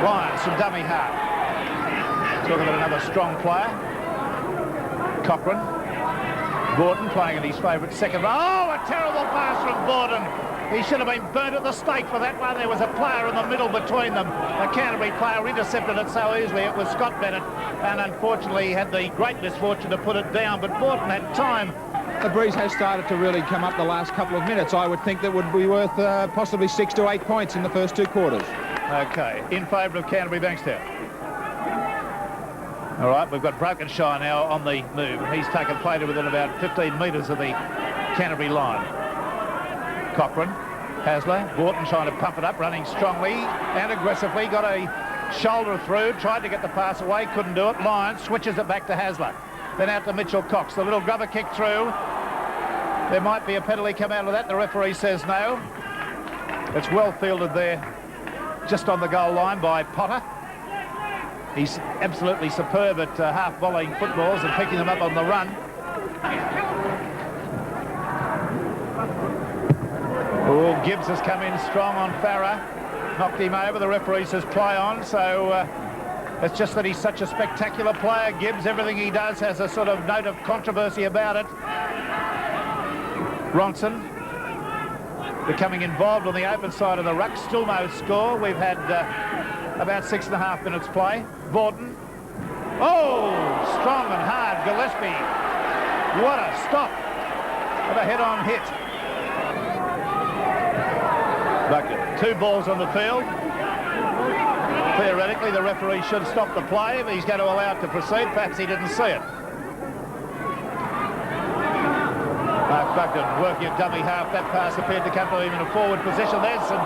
Lyons from dummy half. Talking about another strong player. Cochrane. Gordon playing in his favourite second row. Oh, a terrible pass from Gordon. He should have been burnt at the stake for that one. There was a player in the middle between them. The Canterbury player intercepted it so easily. It was Scott Bennett, and unfortunately he had the great misfortune to put it down, but Gordon had time. The breeze has started to really come up the last couple of minutes. I would think that would be worth possibly 6 to 8 points in the first 2 quarters. Okay, in favour of Canterbury Bankstown. All right, we've got Brokenshire now on the move. He's taken play to within about 15 metres of the Canterbury line. Cochrane, Hasler, Borton trying to pump it up, running strongly and aggressively. Got a shoulder through, tried to get the pass away, couldn't do it. Lyons switches it back to Hasler. Then out to Mitchell Cox. The little grubber kick through. There might be a penalty come out of that. The referee says no. It's well fielded there, just on the goal line by Potter. He's absolutely superb at half volleying footballs and picking them up on the run. Oh, Gibbs has come in strong on Farah. Knocked him over. The referee says play on. So it's just that he's such a spectacular player. Gibbs, everything he does has a sort of note of controversy about it. Ronson becoming involved on the open side of the ruck. Still no score. We've had about 6.5 minutes play. Vorton. Oh, strong and hard. Gillespie. What a stop. What a head-on hit. Bucket. 2 balls on the field. Theoretically, the referee should stop the play, but he's going to allow it to proceed. Perhaps he didn't see it. Mark Buckton working at dummy half. That pass appeared to come to him in a forward position. There's some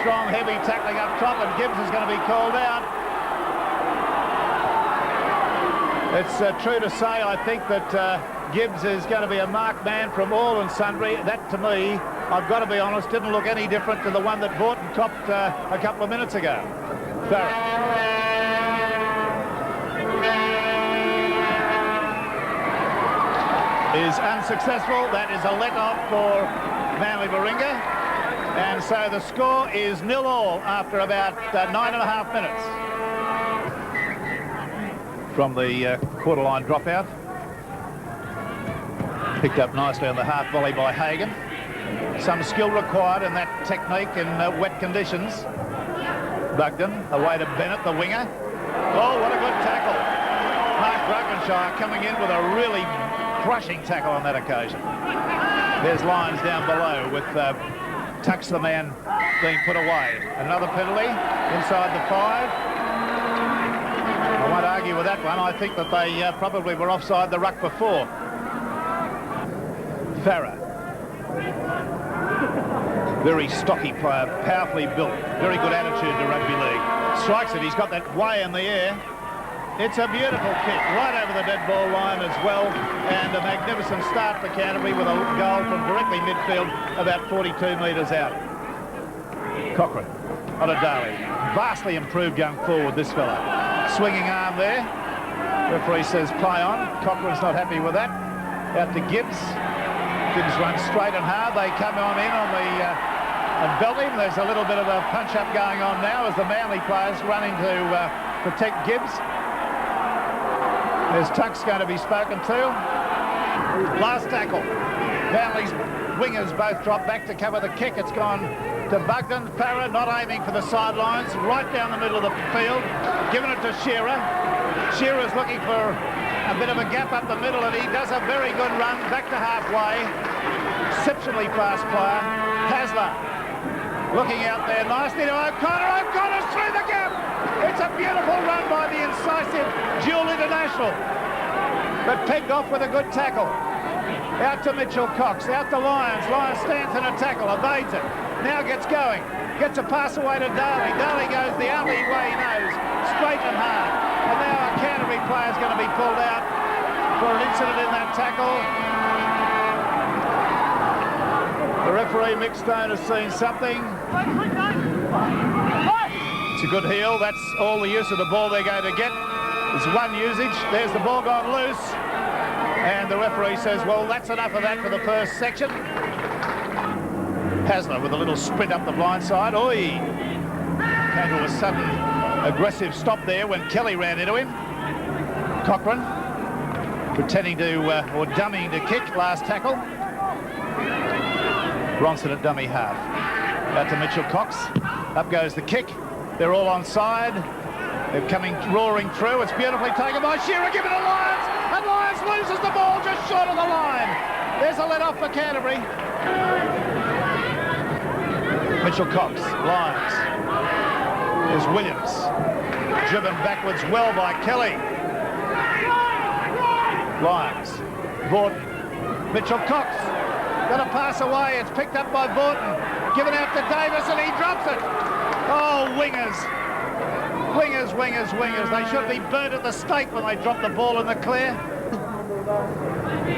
strong, heavy tackling up top, and Gibbs is going to be called out. It's true to say, I think, that Gibbs is going to be a marked man from all and sundry. That, to me, I've got to be honest, didn't look any different to the one that Vorton copped a couple of minutes ago. Is unsuccessful. That is a let-off for Manly Warringah. And so the score is 0-0 after about 9.5 minutes. From the quarter line dropout. Picked up nicely on the half volley by Hagan. Some skill required in that technique in wet conditions. Bugden away to Bennett, the winger. Oh, what a good tackle. Mark Brokenshire coming in with a really crushing tackle on that occasion. There's Lyons down below with Tux, the man, being put away. Another penalty inside the 5. I won't argue with that one. I think that they probably were offside the ruck before. Farah. Very stocky player, powerfully built, very good attitude to rugby league. Strikes it, he's got that way in the air. It's a beautiful kick, right over the dead ball line as well, and a magnificent start for Canterbury with a goal from directly midfield, about 42 metres out. Cochrane, Odadali, vastly improved young forward, this fella. Swinging arm there. Referee says play on. Cochrane's not happy with that. Out to Gibbs. Gibbs runs straight and hard. They come on in on the and belt him. There's a little bit of a punch-up going on now as the Manly players running to protect Gibbs. There's Tux going to be spoken to. Last tackle. Manly's wingers both drop back to cover the kick. It's gone to Bugden. Farah not aiming for the sidelines. Right down the middle of the field. Giving it to Shearer. Shearer's looking for a bit of a gap up the middle, and he does a very good run back to halfway. Exceptionally fast player. Hasler looking out there nicely to O'Connor. O'Connor's through the gap. It's a beautiful run by the incisive dual international, but pegged off with a good tackle. Out to Mitchell Cox, out to Lyons. Lyons stands in a tackle, evades it. Now gets going. Gets a pass away to Daly. Daly goes the only way he knows, straight and hard. And now a Canterbury player's going to be pulled out for an incident in that tackle. The referee, Mick Stone, has seen something. It's a good heel. That's all the use of the ball they're going to get. There's one usage. There's the ball gone loose. And the referee says, well, that's enough of that for the first section. Hasler with a little sprint up the blind side. Oi! Came to a sudden Aggressive stop there when Kelly ran into him. Cochrane pretending to, or dummying to kick, last tackle. Bronson at dummy half. Out to Mitchell Cox. Up goes the kick. They're all onside. They're coming roaring through. It's beautifully taken by Shearer. Give it to Lyons. And Lyons loses the ball just short of the line. There's a let-off for Canterbury. Mitchell Cox. Lyons. There's Williams. Driven backwards well by Kelly. Lyons. Vaughton. Mitchell Cox. Got to pass away. It's picked up by Vaughton. Given out to Davis and he drops it. Oh, wingers. Wingers, wingers, wingers. They should be burnt at the stake when they drop the ball in the clear.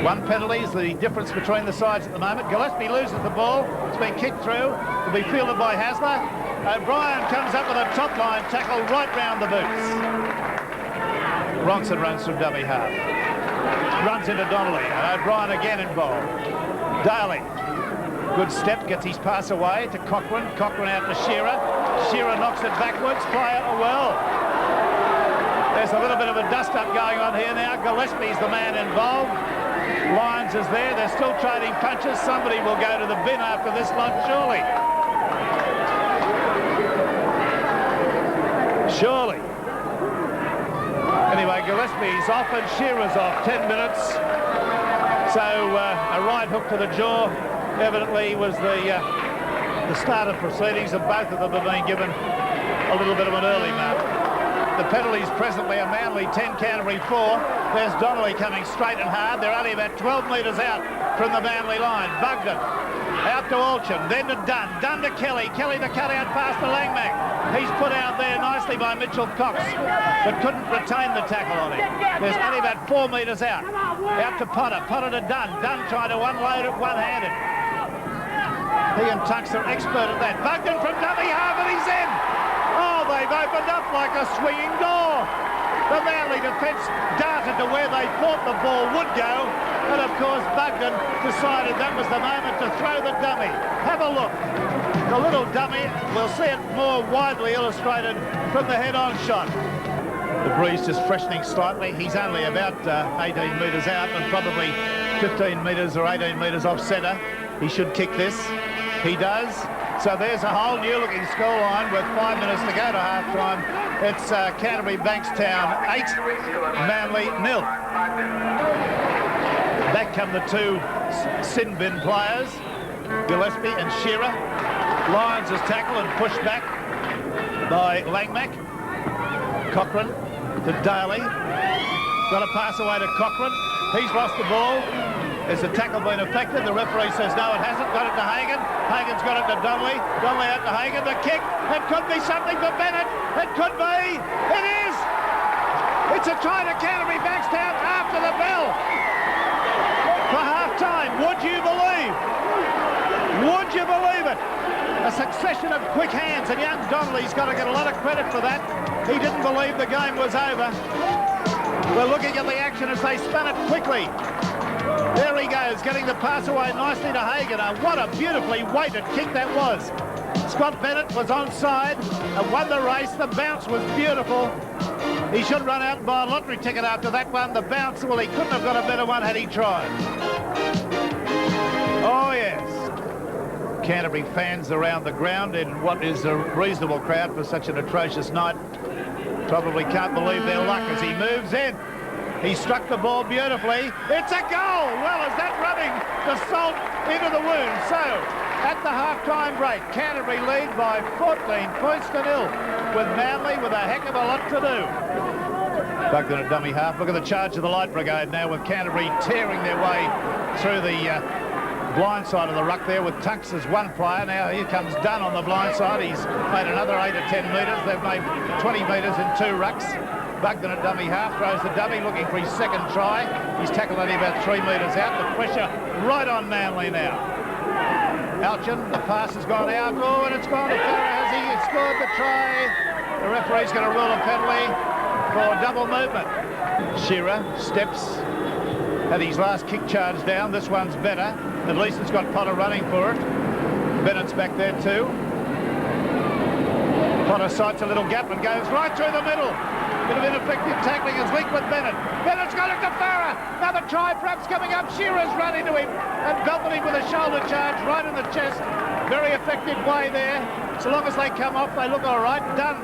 One penalty is the difference between the sides at the moment. Gillespie loses the ball. It's been kicked through. It'll be fielded by Hasler. O'Brien comes up with a top line tackle right round the boots. Bronson runs from dummy half. Runs into Donnelly. And O'Brien again involved. Daly. Good step, gets his pass away to Cochrane. Cochrane out to Shearer. Shearer knocks it backwards. Play it well. There's a little bit of a dust-up going on here now. Gillespie's the man involved. Lyons is there. They're still trading punches. Somebody will go to the bin after this lot, surely. Surely. Anyway, Gillespie's off and Shearer's off. 10 minutes. So a right hook to the jaw evidently was the start of proceedings, and both of them have been given a little bit of an early mark. The penalties presently are Manly 10, Canterbury 4. There's Donnelly coming straight and hard. They're only about 12 metres out from the Manly line. Bugden out to Alchin, then to Dunn. Dunn to Kelly. Kelly to cut out past to Langmack. He's put out there nicely by Mitchell Cox, but couldn't retain the tackle on him. There's only about 4 metres out. Out to Potter. Potter to Dunn. Dunn trying to unload it one-handed. He and Tunks are expert at that. Bugden from dummy half and he's in. Oh, they've opened up like a swinging door. The Manly defence darted to where they thought the ball would go. And of course, Bugden decided that was the moment to throw the dummy. Have a look. The little dummy, we'll see it more widely illustrated from the head-on shot. The breeze just freshening slightly. He's only about 18 metres out and probably 15 metres or 18 metres off centre. He should kick this. He does. So there's a whole new-looking scoreline with 5 minutes to go to half-time. It's Canterbury Bankstown 8, Manly 0. Back come the two sin bin players, Gillespie and Shearer. Lyons is tackled and pushed back by Langmack. Cochrane to Daly. Got a pass away to Cochrane. He's lost the ball. Has the tackle been effective? The referee says no, it hasn't. Got it to Hagan. Hagan's got it to Donnelly. Donnelly out to Hagan. The kick. It could be something for Bennett. It could be. It is. It's a try to Canterbury Bankstown after the bell. For half-time. Would you believe? Would you believe it? A succession of quick hands, and young Donnelly's got to get a lot of credit for that. He didn't believe the game was over. We're looking at the action as they spun it quickly. There he goes, getting the pass away nicely to Hagan. What a beautifully weighted kick that was. Scott Bennett was onside and won the race. The bounce was beautiful. He should run out and buy a lottery ticket after that one. The bounce, well, he couldn't have got a better one had he tried. Oh, yes. Canterbury fans around the ground in what is a reasonable crowd for such an atrocious night. Probably can't believe their luck as he moves in. He struck the ball beautifully. It's a goal! Well, is that rubbing the salt into the wound? So, at the half-time break, Canterbury lead by 14 points to 0, with Manly with a heck of a lot to do. Bugden at dummy half. Look at the charge of the Light Brigade now, with Canterbury tearing their way through the blind side of the ruck there with Tunks as one player. Now here comes Dunn on the blind side. He's made another 8 or 10 metres. They've made 20 metres in 2 rucks. Bugden at dummy half, throws the dummy, looking for his second try. He's tackled only about 3 metres out. The pressure right on Manly now. Alchin, the pass has gone out. Oh, and it's gone to Farah. Has he scored the try? The referee's going to rule a penalty for double movement. Shearer steps, had his last kick charge down. This one's better. At least it's got Potter running for it. Bennett's back there too. Potter sights a little gap and goes right through the middle. Bit of ineffective tackling is linked with Bennett. Bennett's got it to Farah. Another try perhaps coming up. Shearer's run into him and belted him with a shoulder charge right in the chest. Very effective way there. So long as they come off, they look all right. Done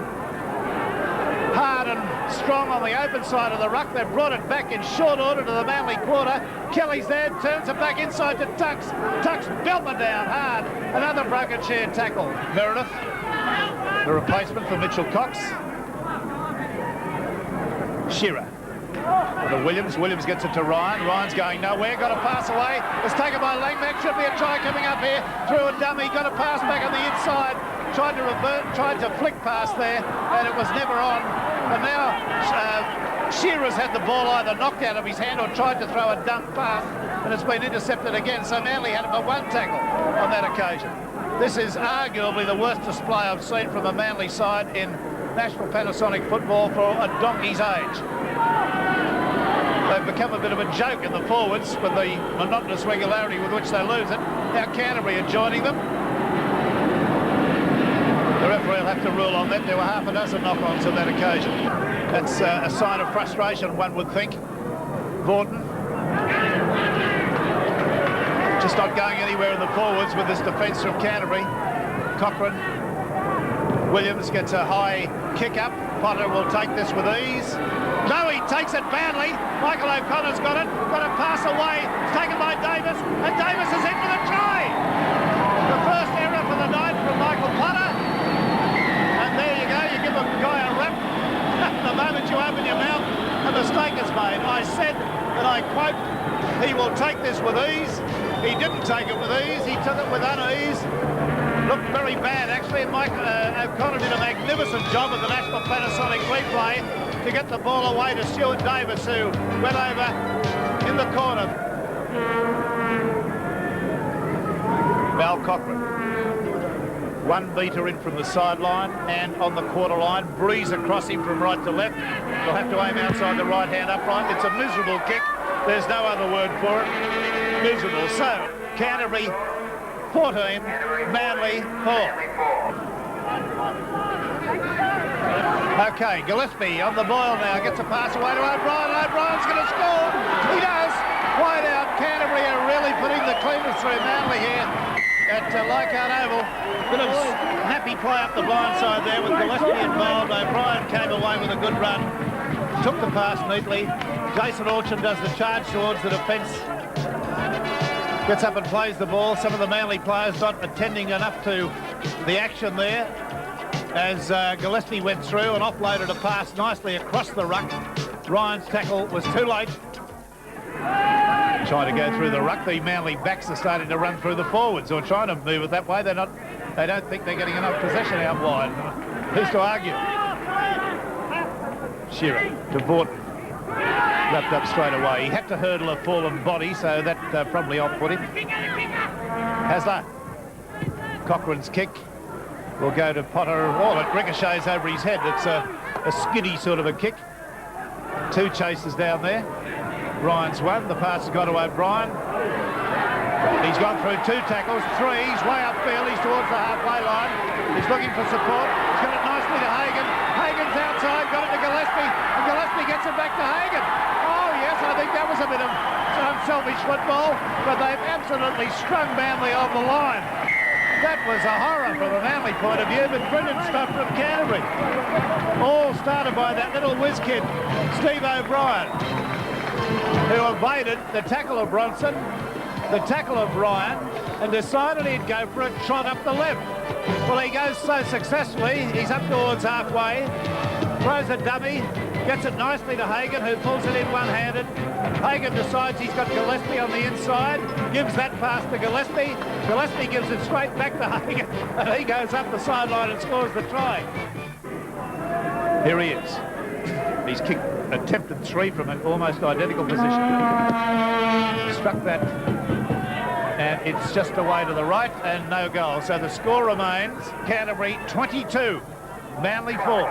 hard and strong on the open side of the ruck. They've brought it back in short order to the Manly quarter. Kelly's there, turns it back inside to Tux. Tux belted down hard. Another broken chair tackle. Meredith, the replacement for Mitchell Cox. Shearer. To Williams. Williams gets it to Ryan. Ryan's going nowhere. Got a pass away. It's taken by Langmack. Should be a try coming up here. Through a dummy. Got a pass back on the inside. Tried to revert. Tried to flick past there. And it was never on. And now Shearer's had the ball either knocked out of his hand or tried to throw a dump pass. And it's been intercepted again. So Manly had but one tackle on that occasion. This is arguably the worst display I've seen from a Manly side in National Panasonic football for a donkey's age. They've become a bit of a joke in the forwards with the monotonous regularity with which they lose it. Now Canterbury are joining them. The referee will have to rule on that. There were half a dozen knock-ons on that occasion. That's a sign of frustration, one would think. Vaughton just not going anywhere in the forwards with this defence from Canterbury. Cochrane. Williams gets a high kick up. Potter will take this with ease. No, he takes it badly. Michael O'Connor's got it. Got a pass away. It's taken by Davis. And Davis is in for the try. The first error for the night from Michael Potter. And there you go. You give a guy a rap. The moment you open your mouth, a mistake is made. I said, and I quote, he will take this with ease. He didn't take it with ease. He took it with unease. Looked very bad, actually, and Mike O'Connor did a magnificent job of the National Panasonic replay to get the ball away to Stuart Davis, who went over in the corner. Val Cochrane. One beater in from the sideline and on the quarter line. Breeze across him from right to left. He'll have to aim outside the right-hand upright. It's a miserable kick. There's no other word for it. Miserable. So, Canterbury 14, Manly 4. Okay, Gillespie on the boil now, gets a pass away to O'Brien. O'Brien's going to score. He does. Wide out. Canterbury are really putting the cleaners through Manly here at Leichhardt Oval. Bit of snappy play up the blind side there with Gillespie involved. O'Brien came away with a good run. Took the pass neatly. Jason Orchard does the charge towards the defence. Gets up and plays the ball. Some of the Manly players not attending enough to the action there as Gillespie went through and offloaded a pass nicely across the ruck. Ryan's tackle was too late. Trying to go through the ruck. The Manly backs are starting to run through the forwards, or trying to move it that way. They don't think they're getting enough possession out wide. Who's to argue? Shearer to Vaughton. Wrapped up straight away. He had to hurdle a fallen body, so that probably off-put him. Hasler. Cochrane's kick will go to Potter. Oh, it ricochets over his head. It's a skinny sort of a kick. Two chases down there. Ryan's one. The pass has gone to O'Brien. He's gone through two tackles. Three. He's way upfield. He's towards the halfway line. He's looking for support. He's got it nicely to Hagan. Hagan's outside. Got it to Gillespie. And Gillespie gets it back to Hagan. Oh, yes, I think that was a bit of unselfish football. But they've absolutely strung Manly on the line. That was a horror from a Manly point of view, but brilliant stuff from Canterbury. All started by that little whiz kid, Steve O'Brien, who evaded the tackle of Bronson, the tackle of Ryan, and decided he'd go for a trot up the left. Well, he goes so successfully, he's up towards halfway, throws a dummy, gets it nicely to Hagan, who pulls it in one-handed. Hagan decides he's got Gillespie on the inside, gives that pass to Gillespie. Gillespie gives it straight back to Hagan, and he goes up the sideline and scores the try. Here he is. He's kicked, attempted three from an almost identical position. Struck that, and it's just away to the right, and no goal. So the score remains Canterbury 22, Manly 4.